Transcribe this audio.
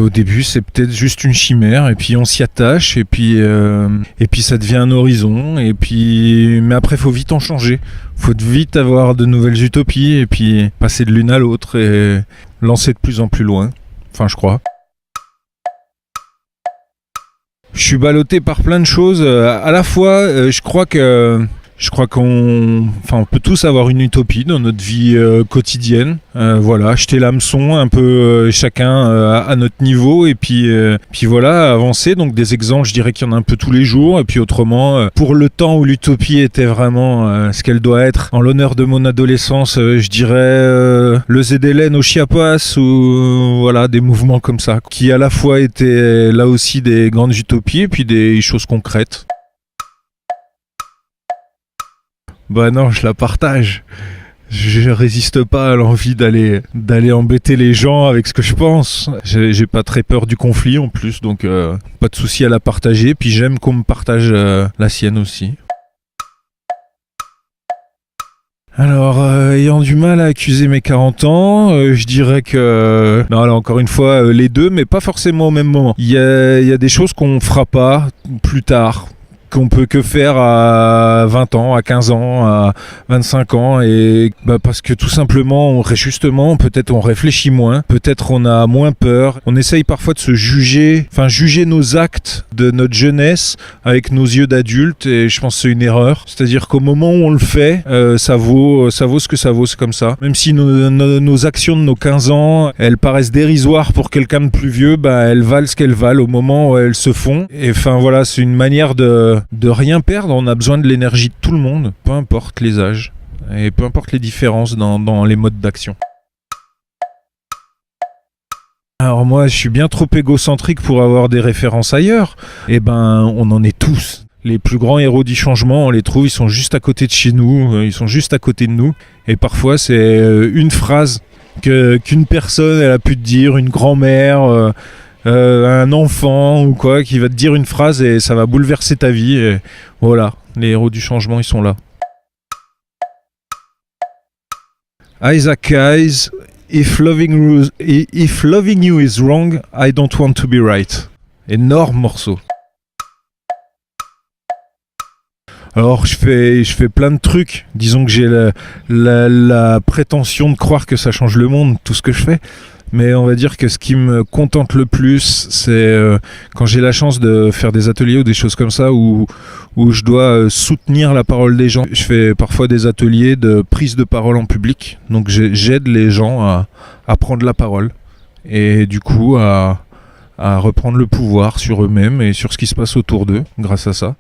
Au début, c'est peut-être juste une chimère, et puis on s'y attache, et puis ça devient un horizon, mais après, faut vite en changer. Faut vite avoir de nouvelles utopies, et puis passer de l'une à l'autre, et lancer de plus en plus loin. Enfin, je crois. Je suis ballotté par plein de choses. À la fois, je crois qu'on peut tous avoir une utopie dans notre vie quotidienne. Voilà, jeter l'hameçon un peu chacun à notre niveau, et puis voilà, avancer. Donc des exemples, je dirais qu'il y en a un peu tous les jours. Et puis autrement, pour le temps où l'utopie était vraiment ce qu'elle doit être, en l'honneur de mon adolescence, je dirais le ZLN au Chiapas, ou voilà, des mouvements comme ça, qui à la fois étaient là aussi des grandes utopies et puis des choses concrètes. Bah non, je la partage. Je résiste pas à l'envie d'aller embêter les gens avec ce que je pense. J'ai pas très peur du conflit en plus, donc pas de souci à la partager. Puis j'aime qu'on me partage la sienne aussi. Alors, ayant du mal à accuser mes 40 ans, je dirais que... non, là, encore une fois, les deux, mais pas forcément au même moment. Il y a des choses qu'on fera pas plus tard, qu'on peut que faire à 20 ans, à 15 ans, à 25 ans, et parce que tout simplement, justement, peut-être on réfléchit moins, peut-être on a moins peur, on essaye parfois de se juger nos actes de notre jeunesse avec nos yeux d'adulte, et je pense que c'est une erreur. C'est-à-dire qu'au moment où on le fait, ça vaut ce que ça vaut, c'est comme ça. Même si nos actions de nos 15 ans, elles paraissent dérisoires pour quelqu'un de plus vieux, elles valent ce qu'elles valent au moment où elles se font. Et enfin voilà, c'est une manière de rien perdre. On a besoin de l'énergie de tout le monde, peu importe les âges et peu importe les différences dans les modes d'action. Alors moi, je suis bien trop égocentrique pour avoir des références ailleurs. On en est tous. Les plus grands héros du changement, on les trouve, ils sont juste à côté de chez nous, ils sont juste à côté de nous. Et parfois, c'est une phrase qu'une personne elle a pu te dire, une grand-mère, un enfant ou quoi, qui va te dire une phrase et ça va bouleverser ta vie. Et voilà, les héros du changement, ils sont là. Isaac Hayes, if loving you is wrong, I don't want to be right. Énorme morceau. Alors je fais plein de trucs. Disons que j'ai la prétention de croire que ça change le monde, tout ce que je fais. Mais on va dire que ce qui me contente le plus, c'est quand j'ai la chance de faire des ateliers ou des choses comme ça où je dois soutenir la parole des gens. Je fais parfois des ateliers de prise de parole en public. Donc j'aide les gens à prendre la parole et du coup à reprendre le pouvoir sur eux-mêmes et sur ce qui se passe autour d'eux grâce à ça.